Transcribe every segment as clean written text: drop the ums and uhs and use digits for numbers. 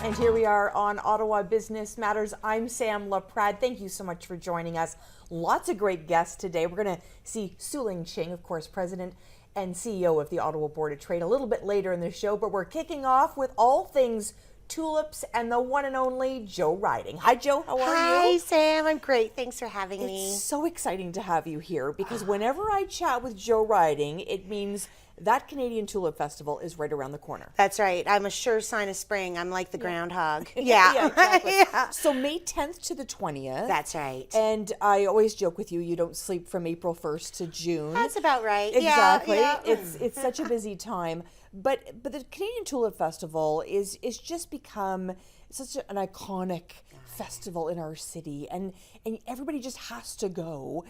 And here we are on Ottawa Business Matters. I'm Sam LaPrade. Thank you so much for joining us. Lots of great guests today. We're going to see Sueling Ching, of course, President and CEO of the Ottawa Board of Trade, a little bit later in the show. But we're kicking off with all things tulips and the one and only Jo Riding. Hi, Jo. How are you? Hi, Sam. I'm great. Thanks for having me. It's so exciting to have you here because whenever I chat with Jo Riding, it means that Canadian Tulip Festival is right around the corner. That's right. I'm a sure sign of spring. I'm like the groundhog. Yeah. Yeah, exactly. Yeah. So May 10th to the 20th. That's right. And I always joke with you don't sleep from April 1st to June. That's about right. Exactly. Yeah. It's such a busy time. But the Canadian Tulip Festival is just become such an iconic festival in our city, and everybody just has to go.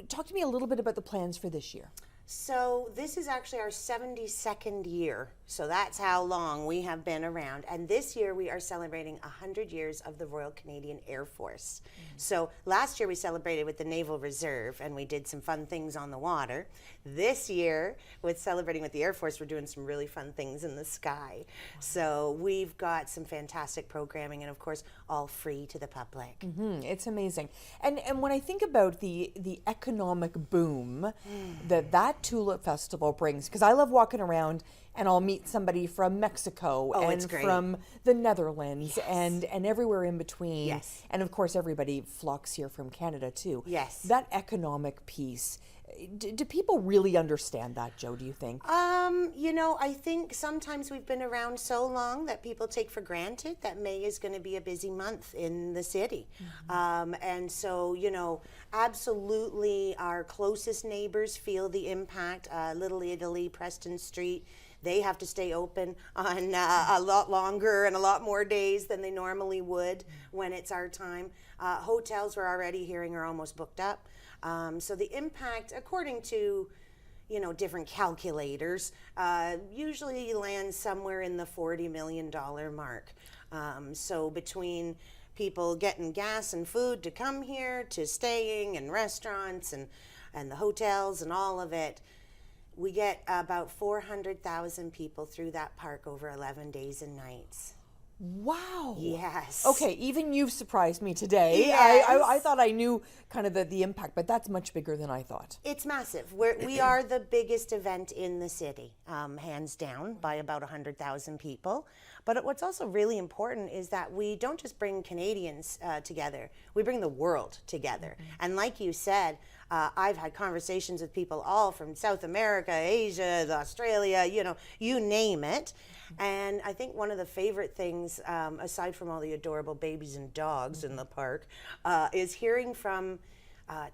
Talk to me a little bit about the plans for this year. So this is actually our 72nd year. So that's how long we have been around. And this year we are celebrating 100 years of the Royal Canadian Air Force. So last year we celebrated with the Naval Reserve and we did some fun things on the water. This year, with celebrating with the Air Force, we're doing some really fun things in the sky. So we've got some fantastic programming and of course all free to the public. It's amazing. And when I think about the economic boom that Tulip Festival brings, because I love walking around and I'll meet somebody from Mexico and from the Netherlands and everywhere in between. Yes. And of course everybody flocks here from Canada too. Yes. That economic piece, do people really understand that, Jo, do you think? I think sometimes we've been around so long that people take for granted that May is going to be a busy month in the city. And so, absolutely our closest neighbors feel the impact. Little Italy, Preston Street, they have to stay open on a lot longer and a lot more days than they normally would when it's our time. Hotels we're already hearing are almost booked up. So the impact, according to different calculators, usually lands somewhere in the $40 million mark. So between people getting gas and food to come here, to staying and restaurants and the hotels and all of it, we get about 400,000 people through that park over 11 days and nights. Wow. Yes. Okay, even you've surprised me today. Yes. I thought I knew kind of the impact, but that's much bigger than I thought. It's massive. We are the biggest event in the city, hands down, by about 100,000 people. But what's also really important is that we don't just bring Canadians together, we bring the world together. And like you said, I've had conversations with people all from South America, Asia, Australia, you name it. And I think one of the favorite things, aside from all the adorable babies and dogs in the park, is hearing from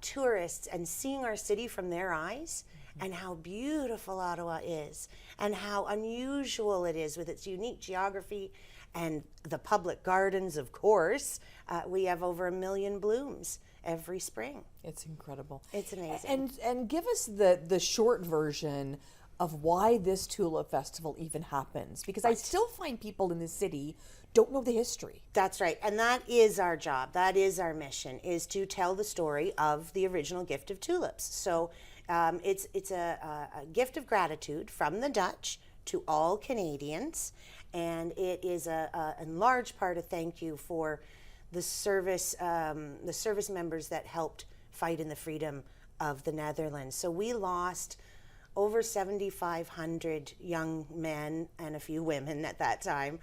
tourists and seeing our city from their eyes and how beautiful Ottawa is and how unusual it is with its unique geography and the public gardens, of course. We have over 1 million blooms every spring. It's incredible. It's amazing. And give us the short version of why this Tulip Festival even happens, because I still find people in the city don't know the history. That's right, and that is our job. That is our mission, is to tell the story of the original gift of tulips. So it's a gift of gratitude from the Dutch to all Canadians, and it is in large part a thank you for the service members that helped fight in the freedom of the Netherlands. So we lost over 7,500 young men and a few women at that time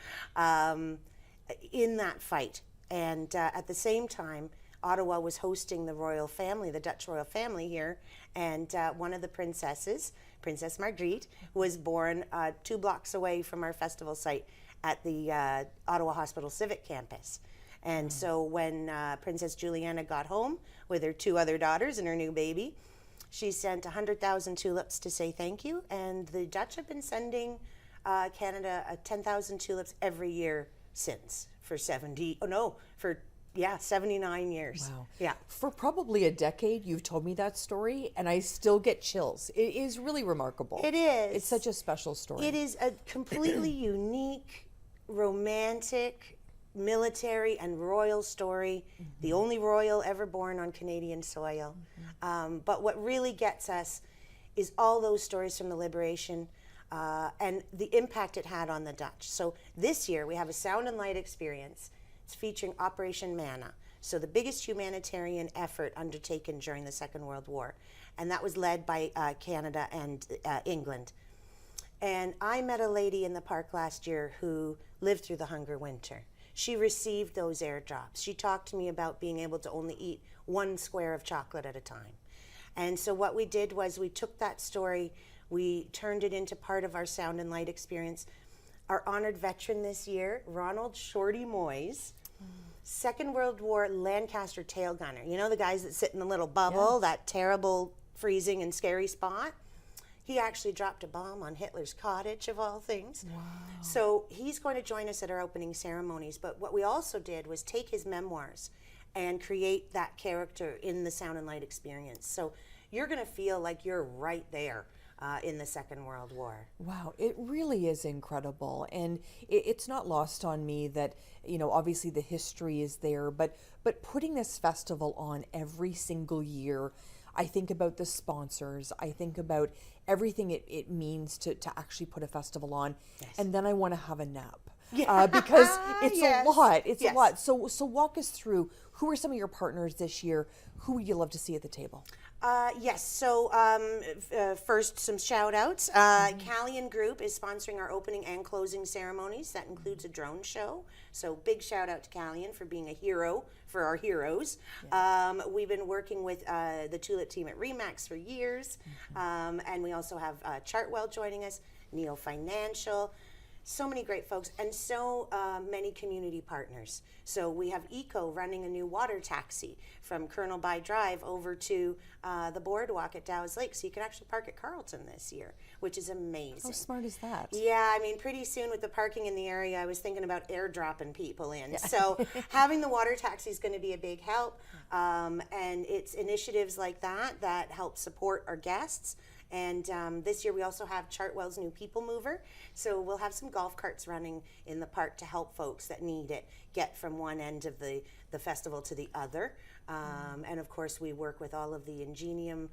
in that fight. And at the same time, Ottawa was hosting the royal family, the Dutch royal family here, and one of the princesses, Princess Margriet, was born 2 blocks away from our festival site at the Ottawa Hospital Civic Campus. And so when Princess Juliana got home with her 2 other daughters and her new baby, she sent 100,000 tulips to say thank you, and the Dutch have been sending Canada 10,000 tulips every year since for 79 years. Wow. Yeah. For probably a decade, you've told me that story, and I still get chills. It is really remarkable. It is. It's such a special story. It is a completely unique, romantic, military and royal story, the only royal ever born on Canadian soil. But what really gets us is all those stories from the liberation, and the impact it had on the Dutch. So this year we have a sound and light experience. It's featuring Operation Manna. So the biggest humanitarian effort undertaken during the Second World War. And that was led by Canada and England. And I met a lady in the park last year who lived through the Hunger Winter. She received those airdrops. She talked to me about being able to only eat one square of chocolate at a time. And so what we did was we took that story, we turned it into part of our sound and light experience. Our honored veteran this year, Ronald Shorty Moyes, Second World War Lancaster tail gunner. You know the guys that sit in the little bubble, that terrible freezing and scary spot? He actually dropped a bomb on Hitler's cottage, of all things. Wow. So he's going to join us at our opening ceremonies. But what we also did was take his memoirs and create that character in the sound and light experience. So you're going to feel like you're right there in the Second World War. Wow, it really is incredible. And it's not lost on me that, obviously the history is there, but putting this festival on every single year, I think about the sponsors, I think about everything it means to actually put a festival on, and then I want to have a nap. Because it's a lot. It's a lot. So walk us through, who are some of your partners this year? Who would you love to see at the table? Yes, so first some shout outs. Callion Group is sponsoring our opening and closing ceremonies. That includes a drone show. So big shout out to Callion for being a hero for our heroes. We've been working with the Tulip team at Remax for years. And we also have Chartwell joining us, Neo Financial. So many great folks and so many community partners. So we have Eco running a new water taxi from Colonel By Drive over to the boardwalk at Dow's Lake. So you can actually park at Carlton this year, which is amazing. How smart is that? Yeah, I mean, pretty soon with the parking in the area, I was thinking about airdropping people in. So having the water taxi is going to be a big help. And it's initiatives like that help support our guests. And this year we also have Chartwell's new People Mover. So we'll have some golf carts running in the park to help folks that need it get from one end of the festival to the other. And of course we work with all of the Ingenium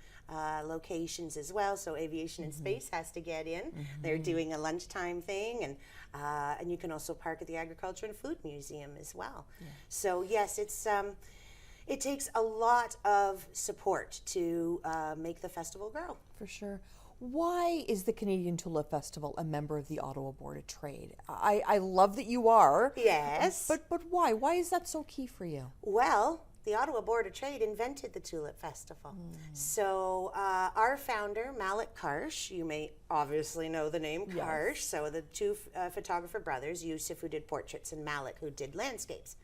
locations as well. So Aviation and Space has to get in. They're doing a lunchtime thing. And you can also park at the Agriculture and Food Museum as well. So yes, it takes a lot of support to make the festival grow. For sure. Why is the Canadian Tulip Festival a member of the Ottawa Board of Trade? I love that you are. Yes. But why? Why is that so key for you? Well, the Ottawa Board of Trade invented the Tulip Festival. So our founder, Malik Karsh, you may obviously know the name Karsh. So the two photographer brothers, Yusuf, who did portraits, and Malik, who did landscapes.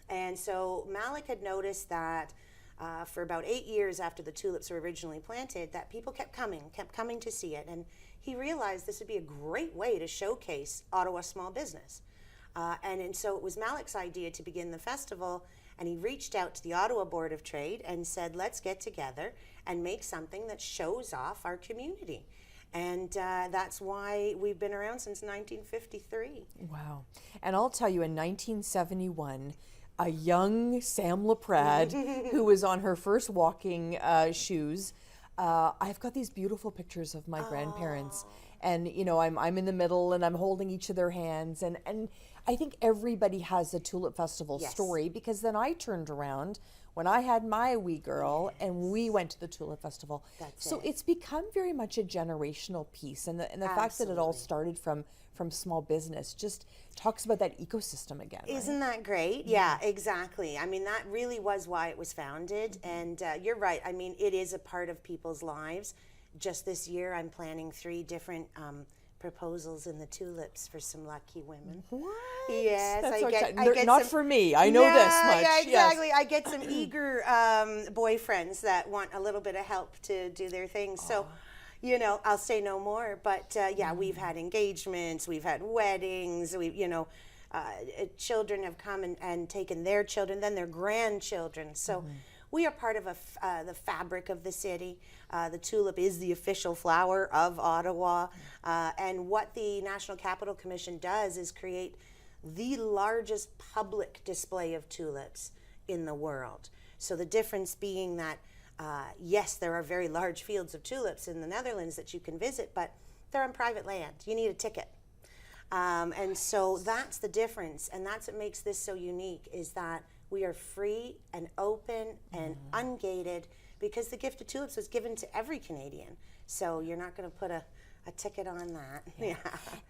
And so Malik had noticed that for about 8 years after the tulips were originally planted, that people kept coming to see it. And he realized this would be a great way to showcase Ottawa small business. And so it was Malik's idea to begin the festival, and he reached out to the Ottawa Board of Trade and said, let's get together and make something that shows off our community. And that's why we've been around since 1953. Wow. And I'll tell you, in 1971, a young Sam LaPrade, who was on her first walking shoes. I've got these beautiful pictures of my grandparents, and I'm in the middle, and I'm holding each of their hands, and I think everybody has a Tulip Festival story, because then I turned around when I had my wee girl, and we went to the Tulip Festival. It's become very much a generational piece, and the fact that it all started from small business just talks about that ecosystem again. Isn't that great? Yeah, exactly. I mean, that really was why it was founded. And you're right. I mean, it is a part of people's lives. Just this year, I'm planning 3 different proposals in the tulips for some lucky women. What? Yes, That's I get not some, for me. I know this much. Yeah, exactly. Yes. I get some eager boyfriends that want a little bit of help to do their thing. So, I'll say no more. But we've had engagements, we've had weddings, children have come and taken their children, then their grandchildren. So we are part of the fabric of the city. The tulip is the official flower of Ottawa. And what the National Capital Commission does is create the largest public display of tulips in the world. So the difference being that, yes, there are very large fields of tulips in the Netherlands that you can visit, but they're on private land. You need a ticket. And so that's the difference, and that's what makes this so unique, is that we are free and open and ungated, because the gift of tulips was given to every Canadian. So you're not going to put a ticket on that. Yeah.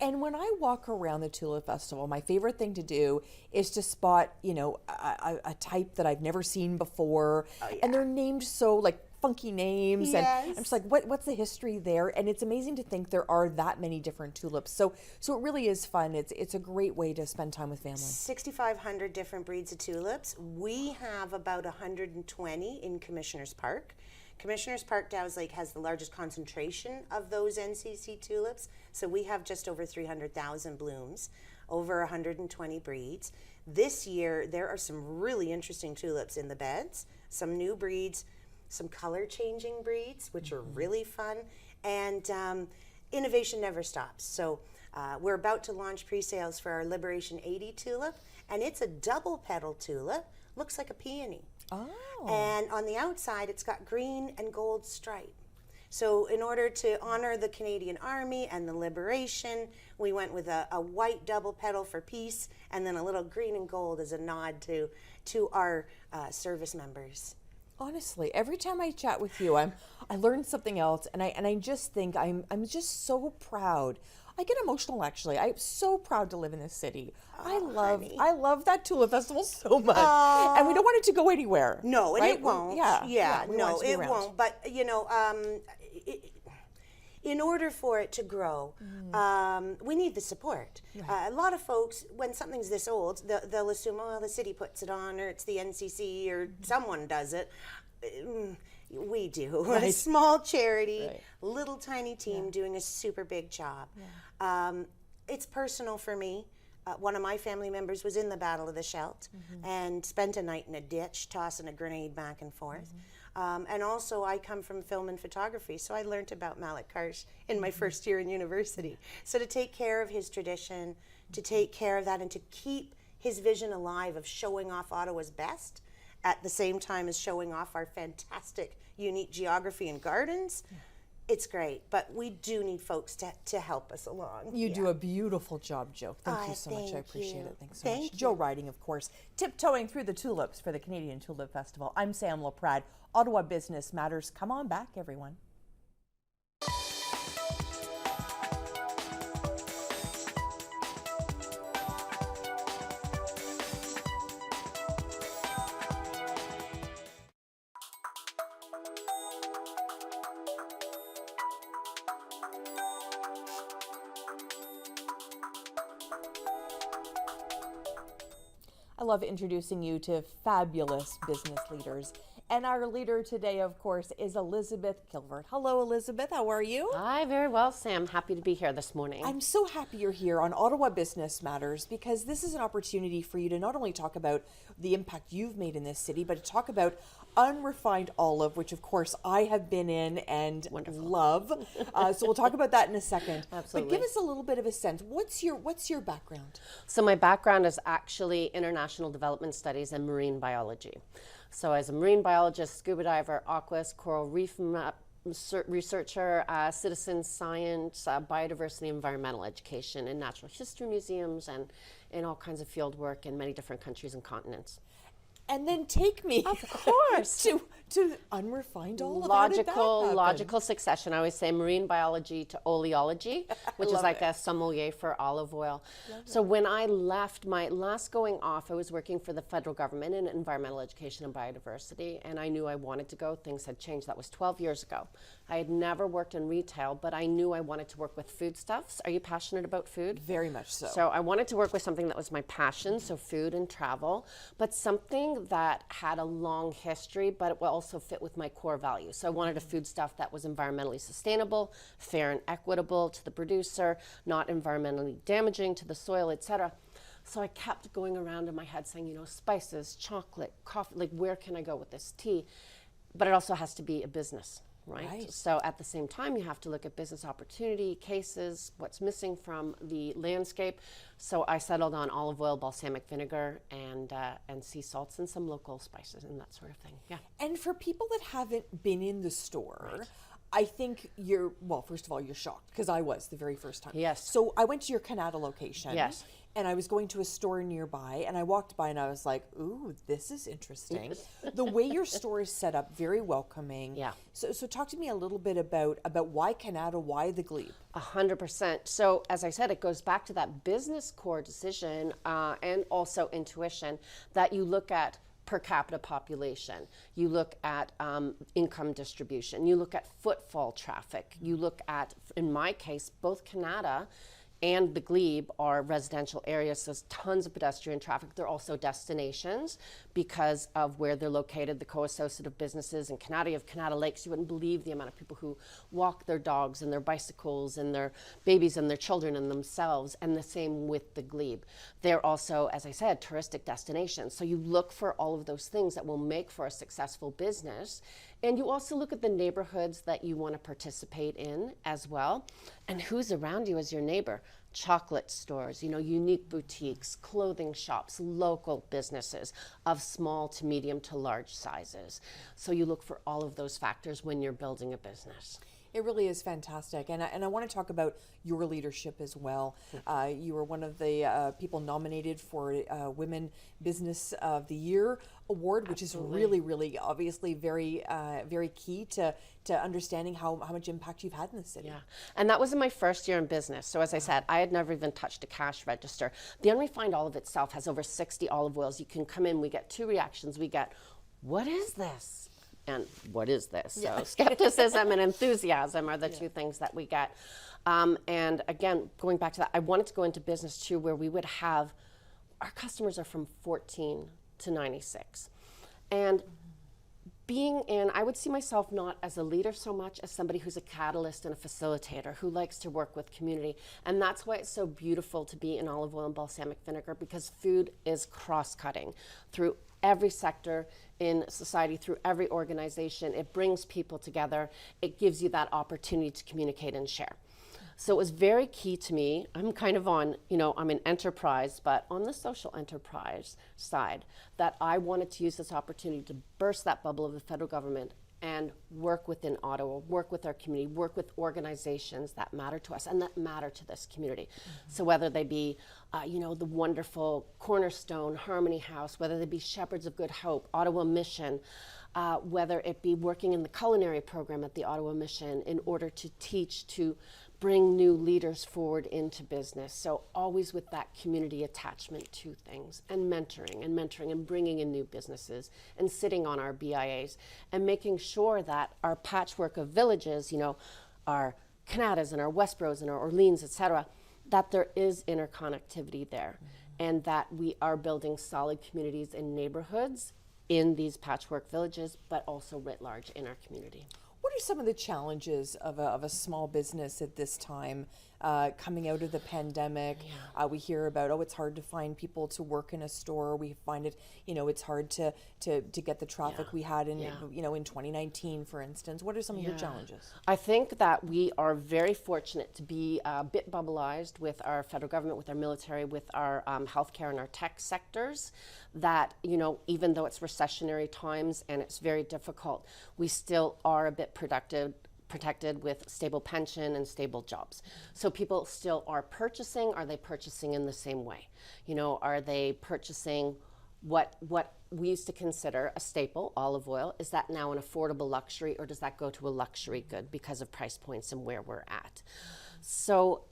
And when I walk around the Tulip Festival, my favorite thing to do is to spot, a type that I've never seen before. Oh, yeah. And they're named so like funky names. Yes. And I'm just like, what's the history there? And it's amazing to think there are that many different tulips. So it really is fun. It's a great way to spend time with family. 6,500 different breeds of tulips. We have about 120 in Commissioners Park. Commissioners Park, Dow's Lake, has the largest concentration of those NCC tulips. So we have just over 300,000 blooms, over 120 breeds. This year, there are some really interesting tulips in the beds, some new breeds, some color-changing breeds, which are really fun, and innovation never stops. So we're about to launch pre-sales for our Liberation 80 tulip, and it's a double-petal tulip, looks like a peony. Oh. And on the outside, it's got green and gold stripe. So in order to honor the Canadian Army and the Liberation, we went with a white double petal for peace, and then a little green and gold as a nod to our service members. Honestly, every time I chat with you, I learn something else, and I just think I'm just so proud. I get emotional, actually. I'm so proud to live in this city. Oh, I love that Tulip Festival so much, and we don't want it to go anywhere. No, and right? it won't. No, it won't. But in order for it to grow, we need the support. Right. A lot of folks, when something's this old, they'll assume, oh, the city puts it on, or it's the NCC, or someone does it. We do. Right. A small charity, right. Little tiny team doing a super big job. Yeah. It's personal for me. One of my family members was in the Battle of the Scheldt and spent a night in a ditch tossing a grenade back and forth. And also, I come from film and photography, so I learned about Malik Karsh in my first year in university. So to take care of his tradition, to take care of that, and to keep his vision alive of showing off Ottawa's best, at the same time as showing off our fantastic, unique geography and gardens, it's great. But we do need folks to help us along. You do a beautiful job, Jo. Thank you so much. I appreciate it. Thanks so much. You. Jo Riding, of course, tiptoeing through the tulips for the Canadian Tulip Festival. I'm Sam LaPrade. Ottawa Business Matters. Come on back, everyone. I love introducing you to fabulous business leaders. And our leader today, of course, is Elizabeth Kilvert. Hello, Elizabeth. How are you? Hi, very well, Sam. Happy to be here this morning. I'm so happy you're here on Ottawa Business Matters, because this is an opportunity for you to not only talk about the impact you've made in this city, but to talk about Unrefined olive, which of course I have been in and love. So we'll talk about that in a second. Absolutely. But give us a little bit of a sense. What's your background? So my background is actually international development studies and marine biology. So as a marine biologist, scuba diver, aquas, coral reef researcher, citizen science, biodiversity, environmental education, and natural history museums, and in all kinds of field work in many different countries and continents. And then take me, of course, to Unrefined olive. Logical succession. I always say marine biology to oleology, which is like a sommelier for olive oil. So when I left, my last going off, I was working for the federal government in environmental education and biodiversity, and I knew I wanted to go. Things had changed. That was 12 years ago. I had never worked in retail, but I knew I wanted to work with foodstuffs. Are you passionate about food? Very much so. So I wanted to work with something that was my passion, so food and travel, but something that had a long history, but it will also fit with my core values. So I wanted a foodstuff that was environmentally sustainable, fair and equitable to the producer, not environmentally damaging to the soil, etc. So I kept going around in my head saying, spices, chocolate, coffee, like where can I go with this tea? But it also has to be a business. Right. So at the same time, you have to look at business opportunity, cases, what's missing from the landscape. So I settled on olive oil, balsamic vinegar, and sea salts, and some local spices and that sort of thing. Yeah. And for people that haven't been in the store, I think well, first of all, you're shocked, because I was the very first time. Yes. So I went to your Canada location. Yes. And I was going to a store nearby, and I walked by and I was like, ooh, this is interesting. The way your store is set up, very welcoming. Yeah. So talk to me a little bit about why Canada, why the glebe? 100%. So as I said, it goes back to that business core decision and also intuition that you look at per capita population, you look at income distribution, you look at footfall traffic, you look at, in my case, both Canada and the glebe are residential areas, so there's tons of pedestrian traffic. They're also destinations because of where they're located, the co-associative businesses. In Canada, you have Canada Lakes. You wouldn't believe the amount of people who walk their dogs and their bicycles and their babies and their children and themselves, and the same with the glebe. They're also, as I said, touristic destinations. So you look for all of those things that will make for a successful business. And you also look at the neighborhoods that you want to participate in as well. And who's around you as your neighbor? Chocolate stores, unique boutiques, clothing shops, local businesses of small to medium to large sizes. So you look for all of those factors when you're building a business. It really is fantastic. And I want to talk about your leadership as well. You were one of the people nominated for Women Business of the Year award, which is really, really obviously very, very key to understanding how much impact you've had in the city. Yeah, and that was in my first year in business. So as I said, I had never even touched a cash register. The Unrefined olive itself has over 60 olive oils. You can come in, we get two reactions. We get, what is this? And what is this? Yeah. So skepticism and enthusiasm are the two things that we get. And again, going back to that, I wanted to go into business too, where we would have, our customers are from 14 to 96. And being in, I would see myself not as a leader so much as somebody who's a catalyst and a facilitator who likes to work with community. And that's why it's so beautiful to be in olive oil and balsamic vinegar, because food is cross-cutting through every sector in society, through every organization. It brings people together. It gives you that opportunity to communicate and share. So it was very key to me. I'm kind of on, I'm an enterprise, but on the social enterprise side, that I wanted to use this opportunity to burst that bubble of the federal government and work within Ottawa, work with our community, work with organizations that matter to us and that matter to this community. So whether they be, the wonderful Cornerstone, Harmony House, whether they be Shepherds of Good Hope, Ottawa Mission, whether it be working in the culinary program at the Ottawa Mission in order to teach, to bring new leaders forward into business. So always with that community attachment to things, and mentoring and bringing in new businesses and sitting on our BIAs and making sure that our patchwork of villages, our Canadas and our Westbros and our Orleans, et cetera, that there is interconnectivity there and that we are building solid communities and neighborhoods in these patchwork villages, but also writ large in our community. What are some of the challenges of a small business at this time, coming out of the pandemic? Yeah. We hear about, it's hard to find people to work in a store. We find it, it's hard to get the traffic we had in, in 2019, for instance. What are some of your challenges? I think that we are very fortunate to be a bit bubbleized with our federal government, with our military, with our healthcare and our tech sectors, that, even though it's recessionary times and it's very difficult, we still are a bit protected with stable pension and stable jobs. So people still are purchasing. Are they purchasing in the same way? Are they purchasing what we used to consider a staple, olive oil? Is that now an affordable luxury, or does that go to a luxury good because of price points and where we're at? So,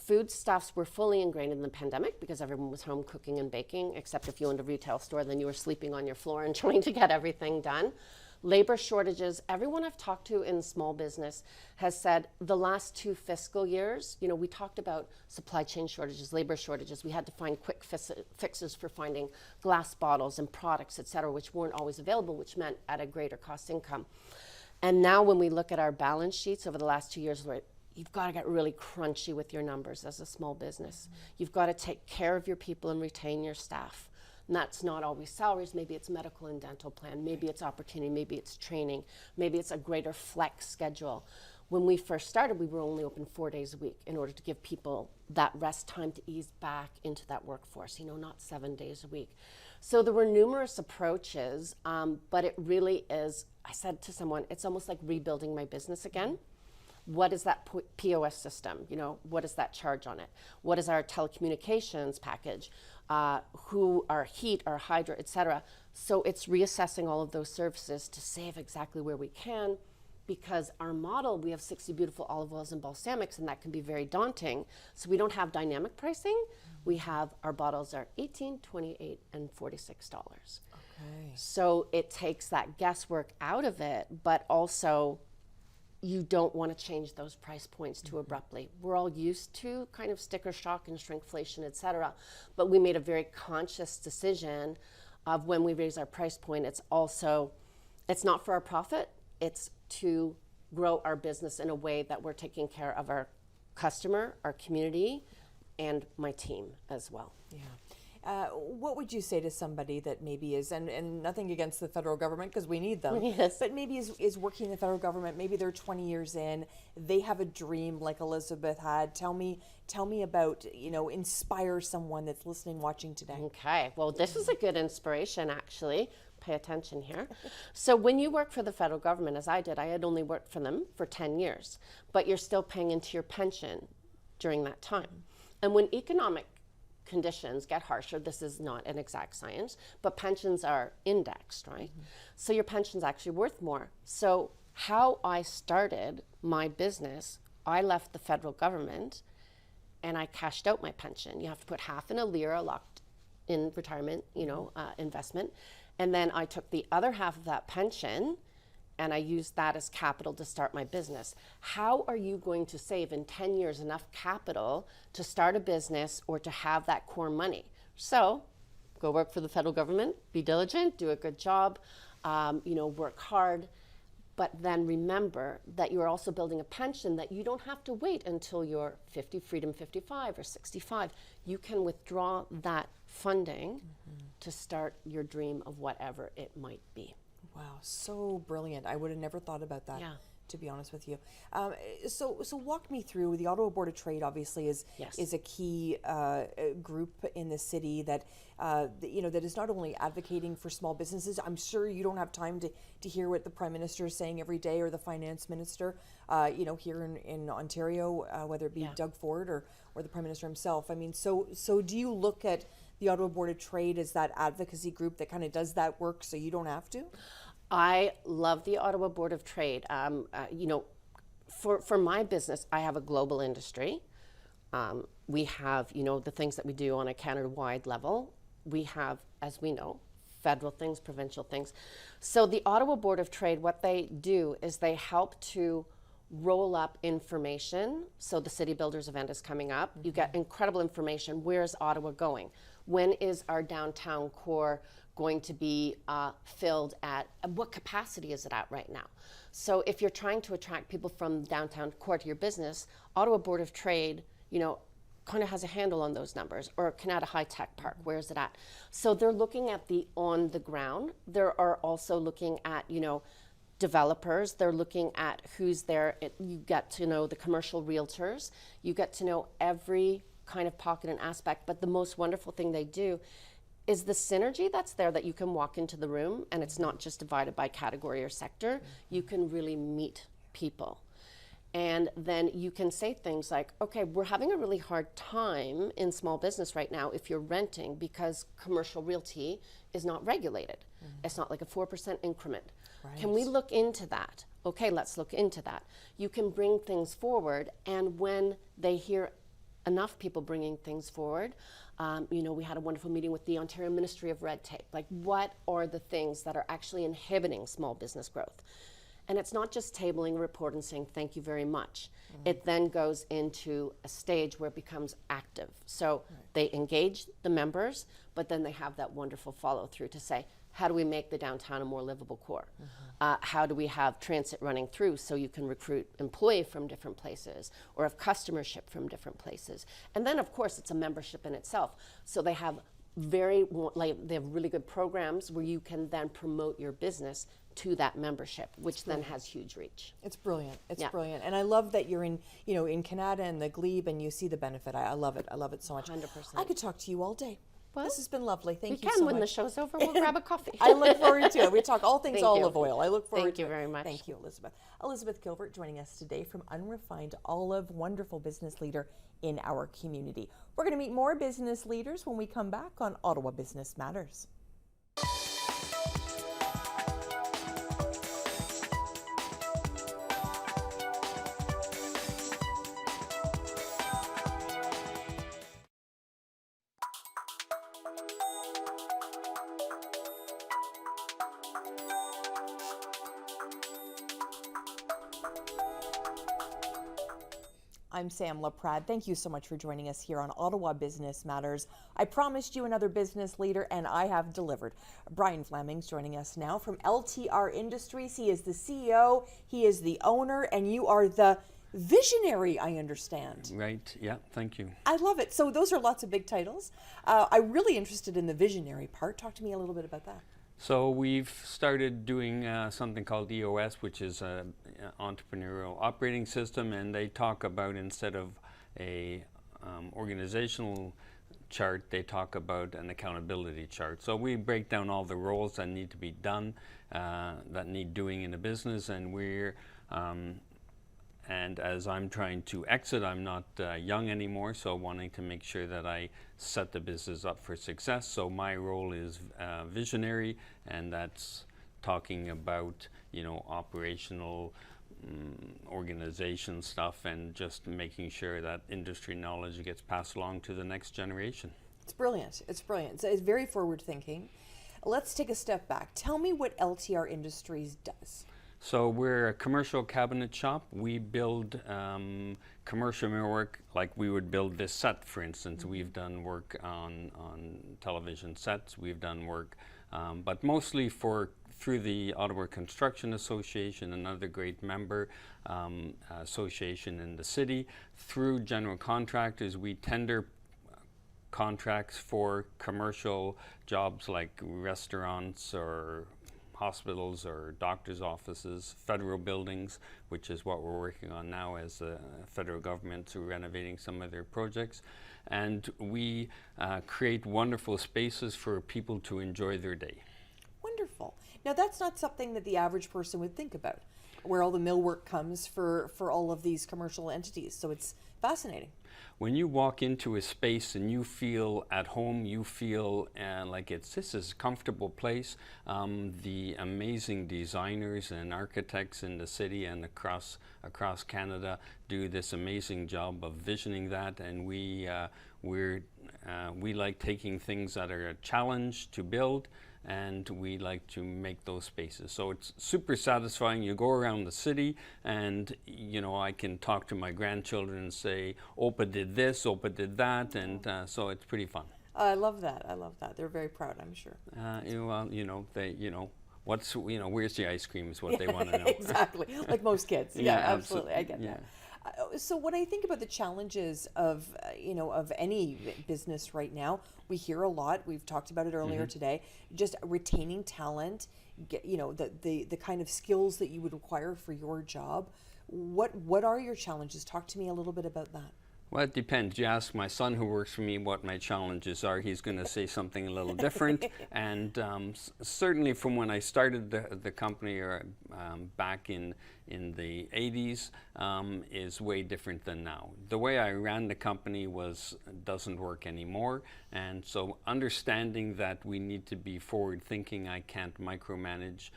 foodstuffs were fully ingrained in the pandemic because everyone was home cooking and baking, except if you owned a retail store, then you were sleeping on your floor and trying to get everything done. Labor shortages, everyone I've talked to in small business has said the last 2 fiscal years, we talked about supply chain shortages, labor shortages. We had to find quick fixes for finding glass bottles and products, et cetera, which weren't always available, which meant at a greater cost income. And now when we look at our balance sheets over the last 2 years, you've got to get really crunchy with your numbers as a small business. You've got to take care of your people and retain your staff. And that's not always salaries. Maybe it's medical and dental plan. Maybe it's opportunity. Maybe it's training. Maybe it's a greater flex schedule. When we first started, we were only open 4 days a week in order to give people that rest time to ease back into that workforce, not 7 days a week. So there were numerous approaches, but it really is, I said to someone, it's almost like rebuilding my business again. What is that POS system? What is that charge on it? What is our telecommunications package? Who our heat, our hydro, et cetera. So it's reassessing all of those services to save exactly where we can, because our model, we have 60 beautiful olive oils and balsamics, and that can be very daunting. So we don't have dynamic pricing. We have, our bottles are $18, $28, and $46. Okay. So it takes that guesswork out of it, but also you don't want to change those price points too abruptly. We're all used to kind of sticker shock and shrinkflation, et cetera, but we made a very conscious decision of when we raise our price point, it's not for our profit, it's to grow our business in a way that we're taking care of our customer, our community, and my team as well. Yeah. What would you say to somebody that maybe is, and nothing against the federal government because we need them, Yes. but maybe is working in the federal government, maybe they're 20 years in, they have a dream like Elizabeth had. Tell me about, inspire someone that's listening, watching today. Okay, well, this is a good inspiration, actually. Pay attention here. So when you work for the federal government, as I did, I had only worked for them for 10 years, but you're still paying into your pension during that time. And when economic conditions get harsher, this is not an exact science, but pensions are indexed, right? So your pension's actually worth more. So how I started my business, I left the federal government and I cashed out my pension. You have to put half in a lira locked in retirement, investment. And then I took the other half of that pension and I used that as capital to start my business. How are you going to save in 10 years enough capital to start a business or to have that core money? So go work for the federal government, be diligent, do a good job, work hard, but then remember that you're also building a pension that you don't have to wait until you're 50, freedom 55 or 65. You can withdraw that funding to start your dream of whatever it might be. Wow, so brilliant. I would have never thought about that, to be honest with you. So walk me through, the Ottawa Board of Trade obviously is a key group in the city that, that is not only advocating for small businesses. I'm sure you don't have time to hear what the Prime Minister is saying every day, or the Finance Minister, here in Ontario, whether it be Doug Ford or the Prime Minister himself. I mean, so do you look at the Ottawa Board of Trade as that advocacy group that kind of does that work so you don't have to? I love the Ottawa Board of Trade. For my business, I have a global industry. We have, the things that we do on a Canada-wide level. We have, as we know, federal things, provincial things. So the Ottawa Board of Trade, what they do is they help to roll up information. So the City Builders event is coming up. You get incredible information. Where's Ottawa going? When is our downtown core going to be filled at? What capacity is it at right now? So if you're trying to attract people from downtown core to your business, Ottawa Board of Trade, kind of has a handle on those numbers. Or Canada High Tech Park, where is it at? So they're looking at the on the ground. They are also looking at, developers. They're looking at who's there. You get to know the commercial realtors. You get to know every kind of pocket and aspect. But the most wonderful thing they do is the synergy that's there, that you can walk into the room and it's not just divided by category or sector. You can really meet people. And then you can say things like, okay, we're having a really hard time in small business right now if you're renting, because commercial realty is not regulated. It's not like a 4% increment. Right. Can we look into that? Okay, let's look into that. You can bring things forward, and when they hear enough people bringing things forward, we had a wonderful meeting with the Ontario Ministry of Red Tape. Like, what are the things that are actually inhibiting small business growth? And it's not just tabling a report and saying thank you very much. It then goes into a stage where it becomes active. So they engage the members, but then they have that wonderful follow through to say, how do we make the downtown a more livable core? How do we have transit running through so you can recruit employee from different places, or have customership from different places? And then of course it's a membership in itself. So they have they have really good programs where you can then promote your business to that membership, which then has huge reach. It's brilliant. It's Yeah. brilliant. And I love that you're in Canada and the glebe and you see the benefit. I love it. I love it so much. 100%. I could talk to you all day. Well, this has been lovely. Thank We you can so when the much. show's over. We'll grab a coffee. I look forward to it. We talk all things Thank you. olive oil. I look forward Thank to you it. very much. Thank you, Elizabeth. Elizabeth Kilvert joining us today from Unrefined Olive, wonderful business leader in our community. We're going to meet more business leaders when we come back on Ottawa Business Matters. I'm Sam LaPrade. Thank you so much for joining us here on Ottawa Business Matters. I promised you another business leader, and I have delivered. Brian Vlaming's joining us now from LTR Industries. He is the CEO, he is the owner, and you are the visionary, I understand. Right, yeah, thank you. I love it. So those are lots of big titles. I'm really interested in the visionary part. Talk to me a little bit about that. So we've started doing something called EOS, which is an entrepreneurial operating system, and they talk about, instead of a organizational chart, they talk about an accountability chart. So we break down all the roles that need to be done, that need doing in a business, and and as I'm trying to exit, I'm not young anymore, so wanting to make sure that I set the business up for success. So my role is visionary, and that's talking about, operational organization stuff, and just making sure that industry knowledge gets passed along to the next generation. It's brilliant. It's brilliant. It's very forward thinking. Let's take a step back. Tell me what LTR Industries does. So we're a commercial cabinet shop. We build commercial millwork like we would build this set, for instance. We've done work on television sets. We've done work, but mostly through the Ottawa Construction Association, another great member association in the city. Through general contractors, we tender contracts for commercial jobs like restaurants or hospitals or doctors' offices, federal buildings, which is what we're working on now as the federal government renovating some of their projects. And we create wonderful spaces for people to enjoy their day. Wonderful. Now that's not something that the average person would think about, where all the millwork comes for all of these commercial entities. So it's fascinating. When you walk into a space and you feel at home, you feel like this is a comfortable place. The amazing designers and architects in the city and across Canada do this amazing job of visioning that, and we like taking things that are a challenge to build, and we like to make those spaces. So it's super satisfying. You go around the city and, I can talk to my grandchildren and say, Opa did this, Opa did that, and so it's pretty fun. I love that. I love that. They're very proud, I'm sure. Where's the ice cream is what they want to know. Exactly, like most kids. Yeah, absolutely. I get yeah. that. So when I think about the challenges of any business right now, we hear a lot. We've talked about it earlier today. Just retaining talent, the kind of skills that you would require for your job. What are your challenges? Talk to me a little bit about that. Well, it depends. You ask my son who works for me what my challenges are, he's going to say something a little different. And certainly from when I started the company back in the 80s is way different than now. The way I ran the company doesn't work anymore. And so understanding that we need to be forward thinking, I can't micromanage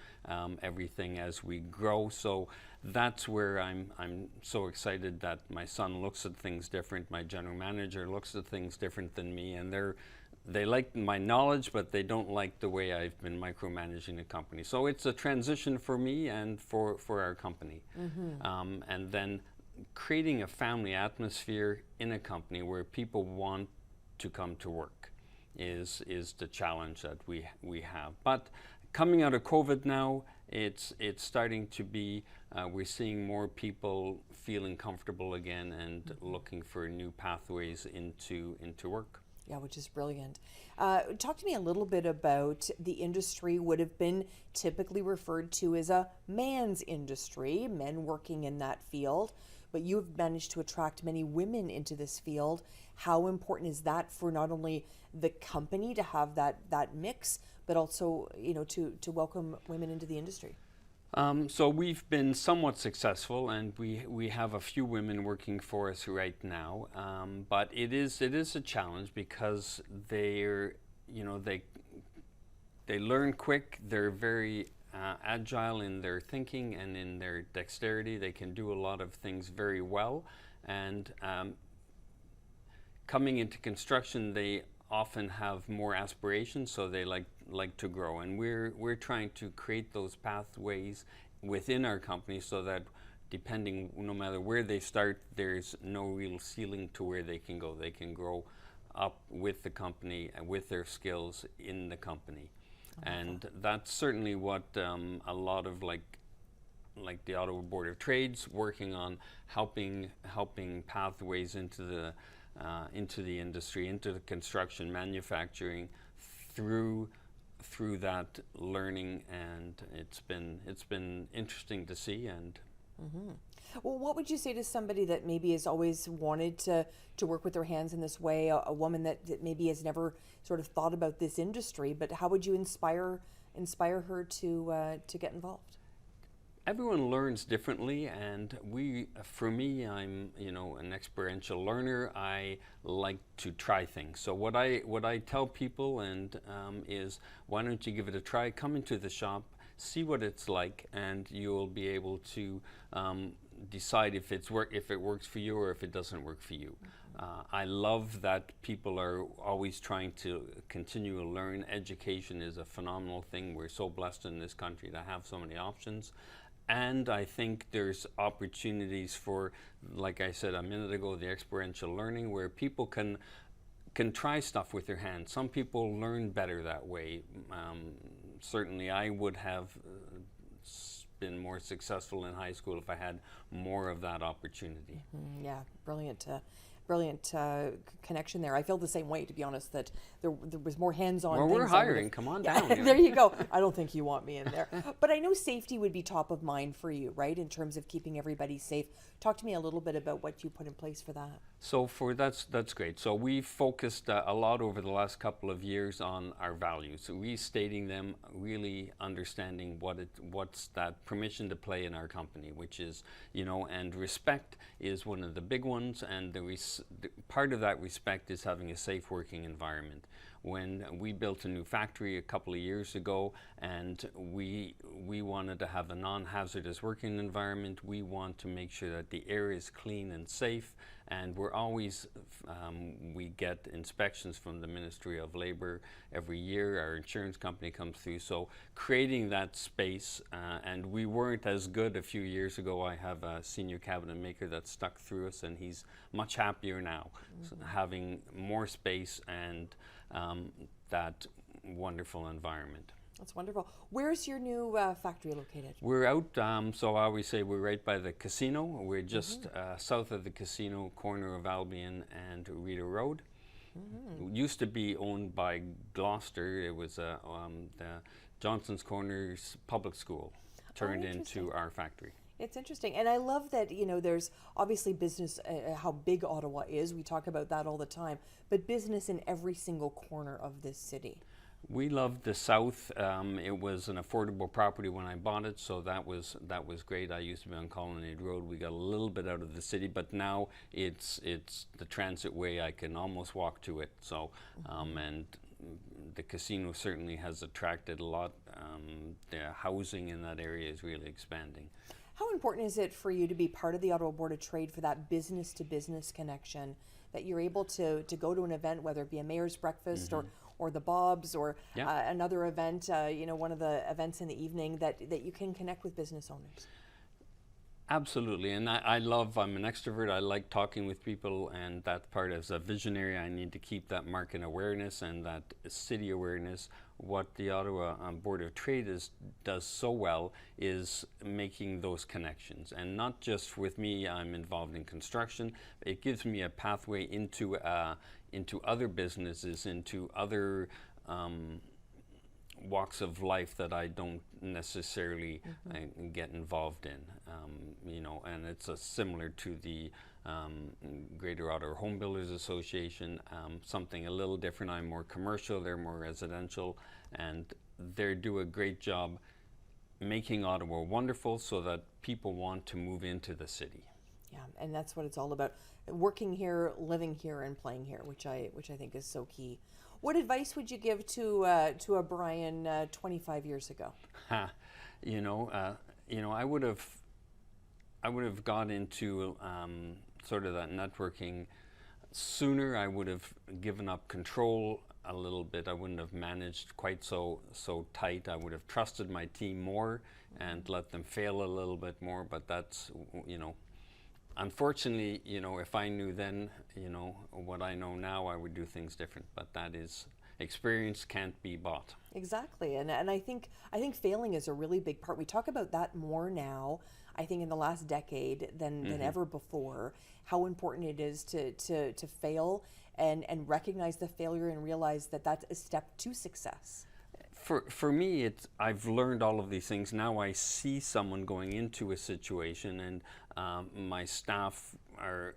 everything as we grow. So that's where I'm so excited that my son looks at things different. My general manager looks at things different than me, and they like my knowledge, but they don't like the way I've been micromanaging the company. So it's a transition for me and for our company. And then creating a family atmosphere in a company where people want to come to work is the challenge that we have. But coming out of COVID now, it's starting to be, we're seeing more people feeling comfortable again and looking for new pathways into work. Yeah, which is brilliant. Talk to me a little bit about the industry would have been typically referred to as a man's industry, men working in that field, but you've managed to attract many women into this field. How important is that for not only the company to have that mix, but also, you know, to welcome women into the industry? So we've been somewhat successful, and we have a few women working for us right now. But it is a challenge because they're, you know, they learn quick. They're very agile in their thinking and in their dexterity. They can do a lot of things very well, and coming into construction, they often have more aspirations, so they like to grow, and we're trying to create those pathways within our company so that depending, no matter where they start, there's no real ceiling to where they can go. They can grow up with the company and with their skills in the company. And that's certainly what a lot of like the Ottawa Board of Trade's working on, helping pathways into the industry, into the construction, manufacturing, through that learning, and it's been interesting to see. And Well, what would you say to somebody that maybe has always wanted to work with their hands in this way, a woman that maybe has never sort of thought about this industry, but how would you inspire her to get involved? everyone learns differently, and for me, I'm, you know, an experiential learner. I like to try things. So what I tell people is, why don't you give it a try? Come into the shop, see what it's like, and you'll be able to decide if it works for you or if it doesn't work for you. I love that people are always trying to continue to learn. Education is a phenomenal thing. We're so blessed in this country to have so many options. And I think there's opportunities for, like I said a minute ago, the experiential learning, where people can try stuff with their hands. Some people learn better that way. Certainly I would have been more successful in high school if I had more of that opportunity. Yeah, brilliant connection there. I feel the same way, to be honest, that there was more hands-on. Well, we're hiring. Come on down. There you go. I don't think you want me in there. But I know safety would be top of mind for you, right, in terms of keeping everybody safe. Talk to me a little bit about what you put in place for that. So that's great. So we've focused a lot over the last couple of years on our values, restating them, really understanding what's that permission to play in our company, which is, you know, and respect is one of the big ones, and part of that respect is having a safe working environment. When we built a new factory a couple of years ago, and we wanted to have a non-hazardous working environment, we want to make sure that the air is clean and safe, and we're always, we get inspections from the Ministry of Labour every year. Our insurance company comes through, so creating that space, and we weren't as good a few years ago. I have a senior cabinet maker that stuck through us, and he's much happier now, so having more space and that wonderful environment. That's wonderful. Where's your new factory located? We're out, so I always say we're right by the casino. We're just south of the casino, corner of Albion and Rita Road. It used to be owned by Gloucester. It was the Johnson's Corners Public School turned into our factory. It's interesting. And I love that, you know, there's obviously business, how big Ottawa is. We talk about that all the time, but business in every single corner of this city. We loved the south. It was an affordable property when I bought it, so that was great. I used to be on Colonnade Road. We got a little bit out of the city, but now it's the transit way. I can almost walk to it. So, and the casino certainly has attracted a lot. The housing in that area is really expanding. How important is it for you to be part of the Ottawa Board of Trade for that business-to-business connection, that you're able to go to an event, whether it be a mayor's breakfast or the Bob's or another event, you know, one of the events in the evening, that you can connect with business owners? Absolutely, and I'm an extrovert. I like talking with people, and that part as a visionary, I need to keep that market awareness and that city awareness. What the Ottawa Board of Trade does so well is making those connections, and not just with me. I'm involved in construction. It gives me a pathway into into other businesses, into other walks of life that I don't necessarily get involved in. You know, and it's similar to the Greater Ottawa Home Builders Association, something a little different. I'm more commercial, they're more residential, and they do a great job making Ottawa wonderful so that people want to move into the city. Yeah, and that's what it's all about. Working here, living here, and playing here, which I think is so key. What advice would you give to a Brian 25 years ago? You know, I would have got into sort of that networking sooner. I would have given up control a little bit. I wouldn't have managed quite so tight. I would have trusted my team more and let them fail a little bit more. But that's, you know, unfortunately, you know, if I knew then, you know, what I know now, I would do things different. But that is, experience can't be bought. Exactly, and I think failing is a really big part. We talk about that more now, I think, in the last decade than ever before. How important it is to fail and recognize the failure and realize that that's a step to success. For me, I've learned all of these things. Now I see someone going into a situation, and my staff are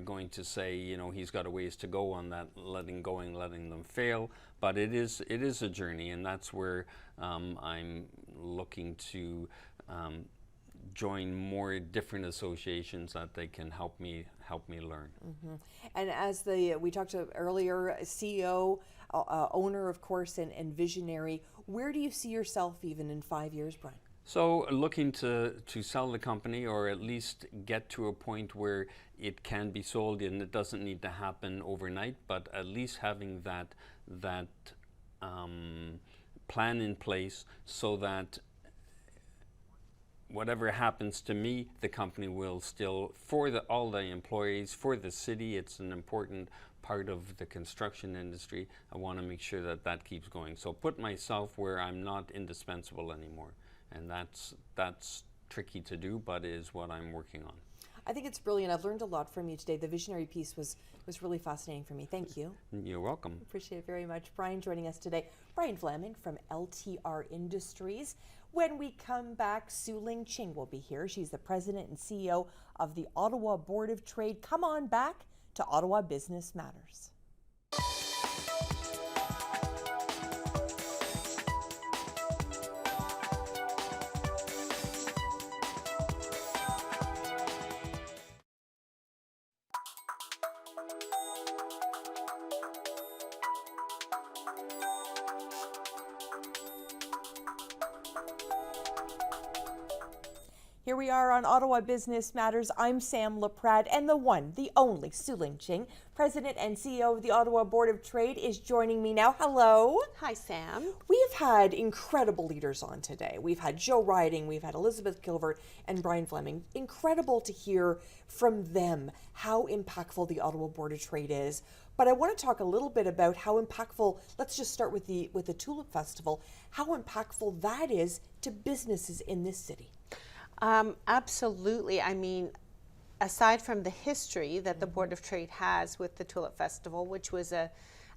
going to say, you know, he's got a ways to go on that, letting them fail. But it is a journey, and that's where I'm looking to join more different associations that they can help me learn. And as we talked to earlier, CEO, owner, of course, and visionary, where do you see yourself even in 5 years, Brian? So looking to sell the company, or at least get to a point where it can be sold, and it doesn't need to happen overnight, but at least having that plan in place so that whatever happens to me, the company will still, for all the employees, for the city, it's an important part of the construction industry. I want to make sure that keeps going. So put myself where I'm not indispensable anymore. And that's tricky to do, but is what I'm working on. I think it's brilliant. I've learned a lot from you today. The visionary piece was really fascinating for me. Thank you. You're welcome. Appreciate it very much. Brian joining us today. Brian Vlaming from LTR Industries. When we come back, Sueling Ching will be here. She's the president and CEO of the Ottawa Board of Trade. Come on back to Ottawa Business Matters. Here we are on Ottawa Business Matters. I'm Sam LaPrade, and the one, the only Sueling Ching, President and CEO of the Ottawa Board of Trade, is joining me now. Hello. Hi, Sam. We have had incredible leaders on today. We've had Joe Riding, we've had Elizabeth Kilvert, and Brian Vlaming. Incredible to hear from them how impactful the Ottawa Board of Trade is. But I want to talk a little bit about how impactful, let's just start with the Tulip Festival, how impactful that is to businesses in this city. Absolutely. I mean, aside from the history that the Board of Trade has with the Tulip Festival, which was an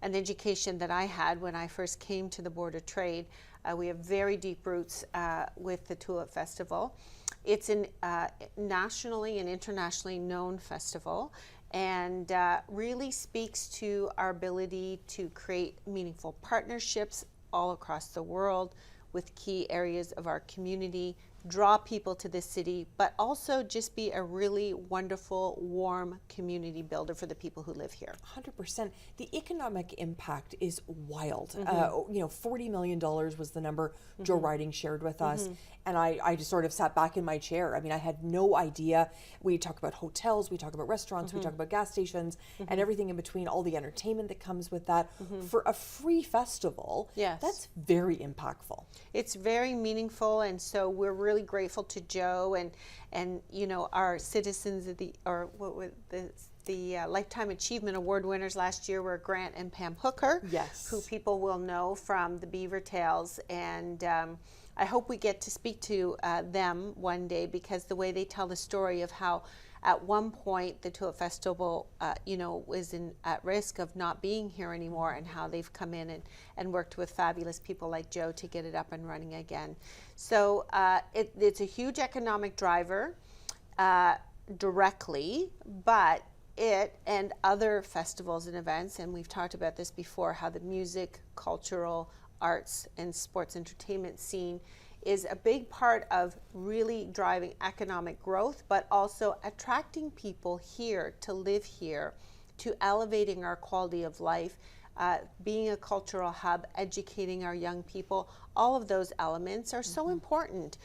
education that I had when I first came to the Board of Trade, we have very deep roots with the Tulip Festival. It's an nationally and internationally known festival, and really speaks to our ability to create meaningful partnerships all across the world with key areas of our community, draw people to the city, but also just be a really wonderful, warm community builder for the people who live here. 100%. The economic impact is wild. $40 million was the number Joe Riding shared with us. And I just sort of sat back in my chair. I mean, I had no idea. We talk about hotels, we talk about restaurants, we talk about gas stations, and everything in between, all the entertainment that comes with that. For a free festival, Yes. that's very impactful. It's very meaningful, and so we're really grateful to Joe and you know, our citizens of the Lifetime Achievement Award winners last year were Grant and Pam Hooker, Yes. who people will know from the Beaver Tales, and I hope we get to speak to them one day, because the way they tell the story of how At one point, the Tulip Festival, was at risk of not being here anymore, and how they've come in and worked with fabulous people like Joe to get it up and running again. So it's a huge economic driver directly, but it and other festivals and events, and we've talked about this before, how the music, cultural, arts, and sports entertainment scene is a big part of really driving economic growth, but also attracting people here to live here, to elevating our quality of life, being a cultural hub, educating our young people. All of those elements are so important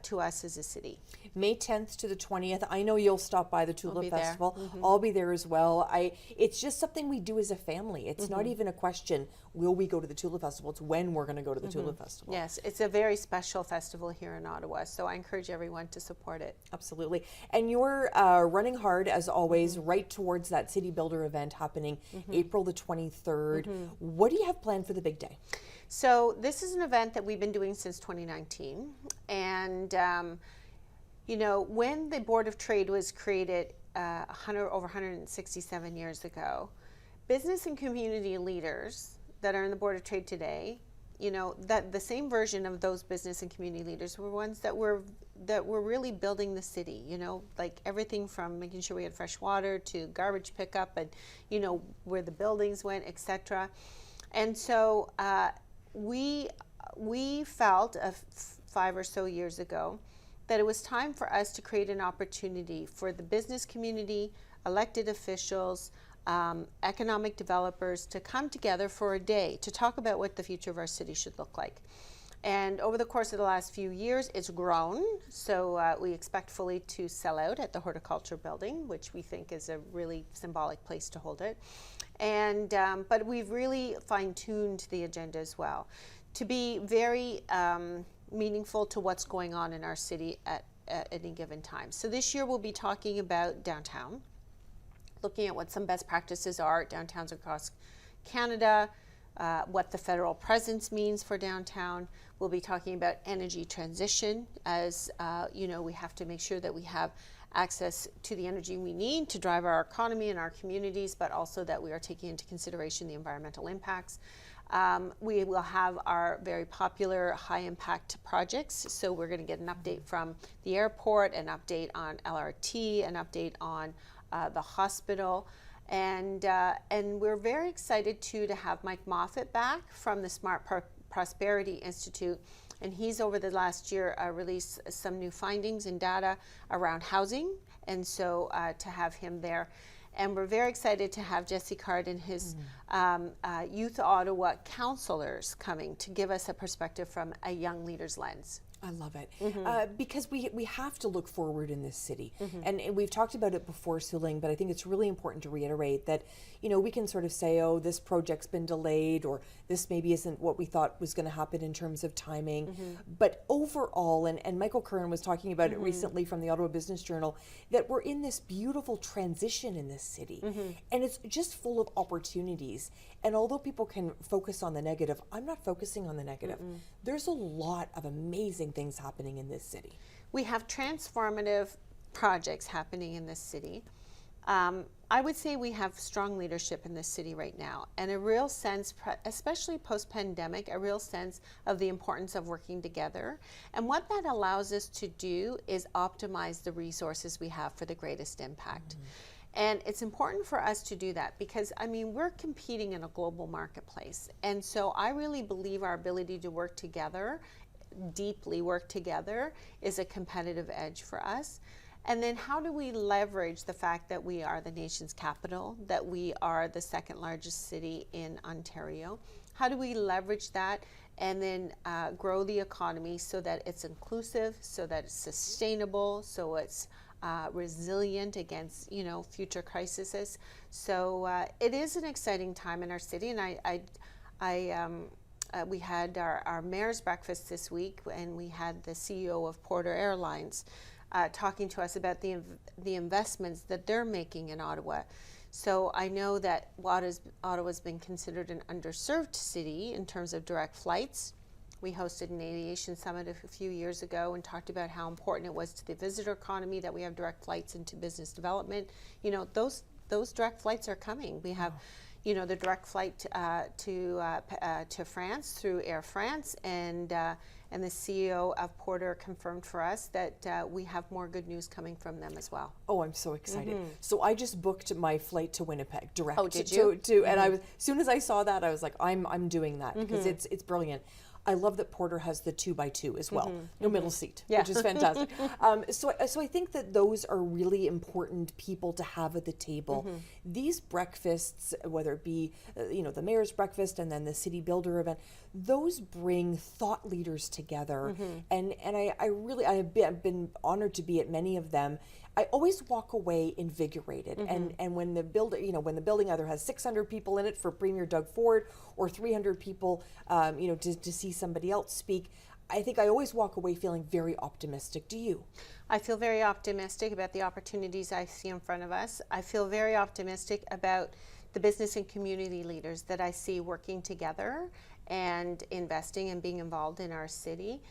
to us as a city. May 10th to the 20th. I know you'll stop by the Tulip be there. Festival. I'll be there as well. It's just something we do as a family. It's not even a question, will we go to the Tulip Festival? It's when we're going to go to the Tulip Festival. Yes, it's a very special festival here in Ottawa, so I encourage everyone to support it. Absolutely. And you're running hard, as always, right towards that City Builder event happening April the 23rd. What do you have planned for the big day? So this is an event that we've been doing since 2019. And, when the Board of Trade was created over 167 years ago, business and community leaders that are in the Board of Trade today, that the same version of those business and community leaders were ones that were really building the city, like everything from making sure we had fresh water to garbage pickup and, where the buildings went, etc. And so we felt 5 or so years ago that it was time for us to create an opportunity for the business community, elected officials, economic developers to come together for a day to talk about what the future of our city should look like. And over the course of the last few years, it's grown. So we expect fully to sell out at the Horticulture Building, which we think is a really symbolic place to hold it. And but we've really fine-tuned the agenda as well to be very meaningful to what's going on in our city at any given time. So this year we'll be talking about downtown, looking at what some best practices are at downtowns across Canada, what the federal presence means for downtown. We'll be talking about energy transition, as we have to make sure that we have access to the energy we need to drive our economy and our communities, but also that we are taking into consideration the environmental impacts. We will have our very popular high impact projects. So we're going to get an update from the airport, an update on LRT, an update on the hospital. And we're very excited to have Mike Moffat back from the Smart Prosperity Institute. And he's over the last year released some new findings and data around housing. And so to have him there. And we're very excited to have Jesse Card and his Youth Ottawa counselors coming to give us a perspective from a young leader's lens. I love it. Because we have to look forward in this city. And we've talked about it before, Sueling, but I think it's really important to reiterate that, we can sort of say, oh, this project's been delayed, or this maybe isn't what we thought was going to happen in terms of timing. But overall, and Michael Curran was talking about it recently from the Ottawa Business Journal, that we're in this beautiful transition in this city. And it's just full of opportunities. And although people can focus on the negative, I'm not focusing on the negative. There's a lot of amazing things happening in this city. We have transformative projects happening in this city. I would say we have strong leadership in this city right now, and a real sense, especially post-pandemic, a real sense of the importance of working together. And what that allows us to do is optimize the resources we have for the greatest impact. And it's important for us to do that because, we're competing in a global marketplace. And so I really believe our ability to work together, deeply work together, is a competitive edge for us. And then how do we leverage the fact that we are the nation's capital, that we are the second largest city in Ontario? How do we leverage that and then grow the economy so that it's inclusive, so that it's sustainable, so it's resilient against future crises? So it is an exciting time in our city, and we had our mayor's breakfast this week, and we had the CEO of Porter Airlines talking to us about the investments that they're making in Ottawa. So I know that Ottawa's been considered an underserved city in terms of direct flights. We hosted an aviation summit a few years ago and talked about how important it was to the visitor economy that we have direct flights into business development. You know, those direct flights are coming. We have, you know, the direct flight to France through Air France, and the CEO of Porter confirmed for us that we have more good news coming from them as well. Oh, I'm so excited. So I just booked my flight to Winnipeg direct. Oh, did you? And I was, as soon as I saw that, I was like, I'm doing that because it's brilliant. I love that Porter has the 2x2 as well, no middle seat, which is fantastic. So I think that those are really important people to have at the table. These breakfasts, whether it be the mayor's breakfast and then the city builder event, those bring thought leaders together. And I've been honored to be at many of them. I always walk away invigorated, and when the building either has 600 people in it for Premier Doug Ford or 300 people, to see somebody else speak, I think I always walk away feeling very optimistic. Do you? I feel very optimistic about the opportunities I see in front of us. I feel very optimistic about the business and community leaders that I see working together and investing and being involved in our city.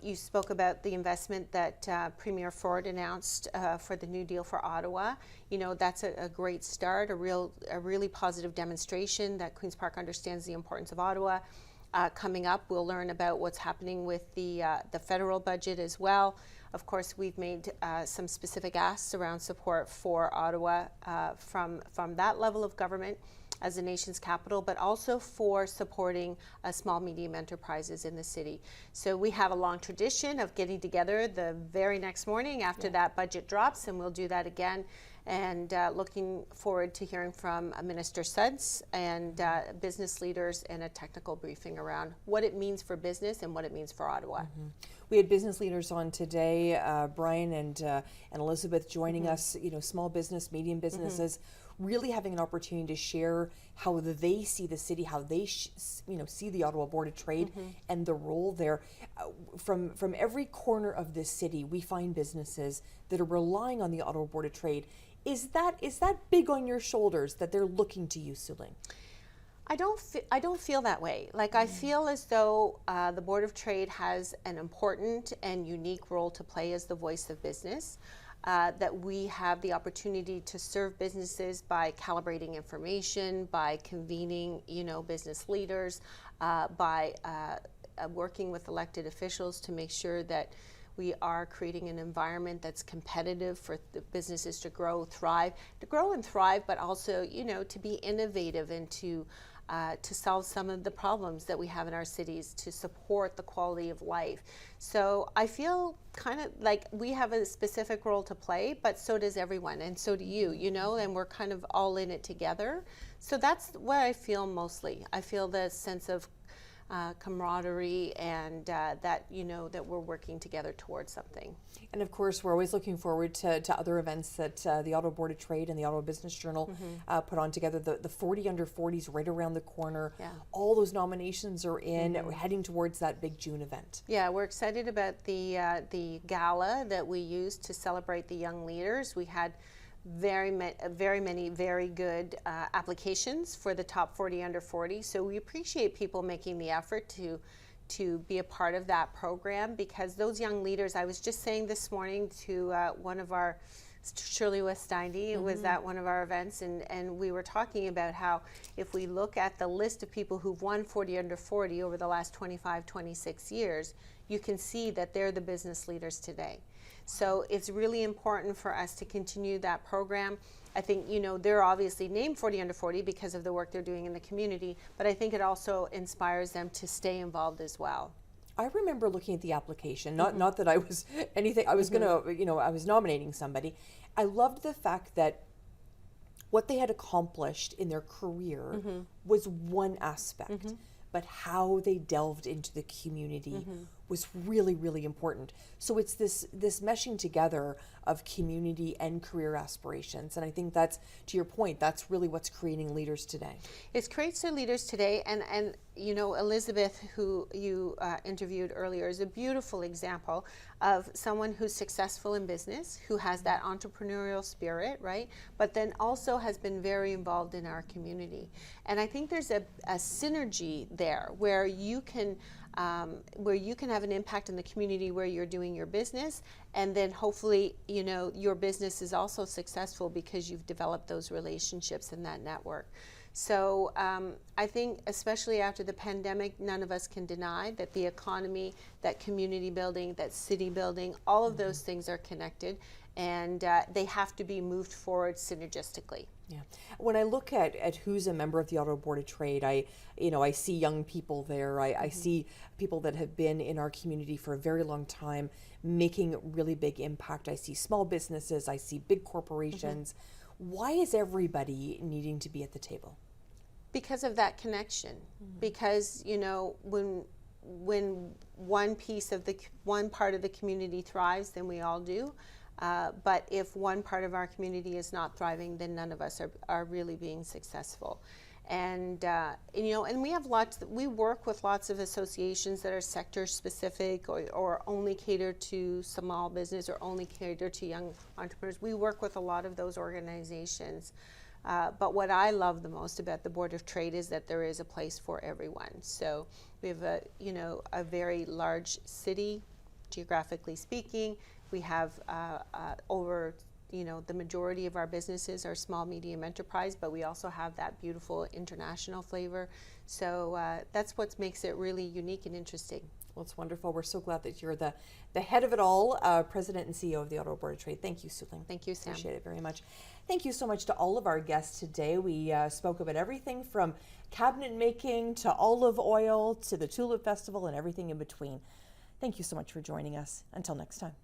You spoke about the investment that Premier Ford announced for the New Deal for Ottawa. You know, that's a great start, a really positive demonstration that Queen's Park understands the importance of Ottawa. Coming up, we'll learn about what's happening with the federal budget as well. Of course, we've made some specific asks around support for Ottawa from that level of government as the nation's capital, but also for supporting small, medium enterprises in the city. So we have a long tradition of getting together the very next morning after that budget drops, and we'll do that again. And looking forward to hearing from Minister Suds and business leaders and a technical briefing around what it means for business and what it means for Ottawa. We had business leaders on today, Brian and Elizabeth joining us, small business, medium businesses, really having an opportunity to share how they see the city, how they see the Ottawa Board of Trade and the role there. From every corner of this city, we find businesses that are relying on the Ottawa Board of Trade. Is that big on your shoulders that they're looking to you, Sueling? I don't feel that way. Like, I feel as though the Board of Trade has an important and unique role to play as the voice of business. That we have the opportunity to serve businesses by calibrating information, by convening, business leaders, by working with elected officials to make sure that we are creating an environment that's competitive for the businesses to grow and thrive, but also, to be innovative and to solve some of the problems that we have in our cities, to support the quality of life. So I feel kind of like we have a specific role to play, but so does everyone, and so do you, and we're kind of all in it together. So that's what I feel mostly. I feel the sense of camaraderie and that that we're working together towards something. And of course, we're always looking forward to other events that the Ottawa Board of Trade and the Ottawa Business Journal put on together. The 40 under 40s right around the corner. Yeah. All those nominations are in. We're heading towar's that big June event. Yeah, we're excited about the gala that we used to celebrate the young leaders. We had very many very good applications for the top 40 under 40. So we appreciate people making the effort to be a part of that program, because those young leaders, I was just saying this morning to one of our, Shirley Westindy was at one of our events, and we were talking about how if we look at the list of people who've won 40 under 40 over the last 25, 26 years, you can see that they're the business leaders today. So it's really important for us to continue that program. I think, they're obviously named 40 under 40 because of the work they're doing in the community, but I think it also inspires them to stay involved as well. I remember looking at the application, not that I was anything, I was I was nominating somebody. I loved the fact that what they had accomplished in their career was one aspect, but how they delved into the community was really, really important. So it's this meshing together of community and career aspirations. And I think that's, to your point, that's really what's creating leaders today. It creates the leaders today, and Elizabeth, who you interviewed earlier, is a beautiful example of someone who's successful in business, who has that entrepreneurial spirit, right? But then also has been very involved in our community. And I think there's a synergy there where you can where you can have an impact in the community where you're doing your business, and then hopefully, your business is also successful because you've developed those relationships and that network. So I think, especially after the pandemic, none of us can deny that the economy, that community building, that city building, all of those things are connected, and they have to be moved forward synergistically. Yeah. When I look at who's a member of the Ottawa Board of Trade, I see young people there. I see people that have been in our community for a very long time, making really big impact. I see small businesses. I see big corporations. Why is everybody needing to be at the table? Because of that connection. Because when one part of the community thrives, then we all do. But if one part of our community is not thriving, then none of us are really being successful. And and we work with lots of associations that are sector specific or only cater to small business or only cater to young entrepreneurs. We work with a lot of those organizations. But what I love the most about the Board of Trade is that there is a place for everyone. So we have a very large city, geographically speaking. We have over, the majority of our businesses are small, medium enterprise, but we also have that beautiful international flavor. So that's what makes it really unique and interesting. Well, it's wonderful. We're so glad that you're the head of it all, President and CEO of the Ottawa Board of Trade. Thank you, Sueling. Thank you, Sam. Appreciate it very much. Thank you so much to all of our guests today. We spoke about everything from cabinet making to olive oil to the Tulip Festival and everything in between. Thank you so much for joining us. Until next time.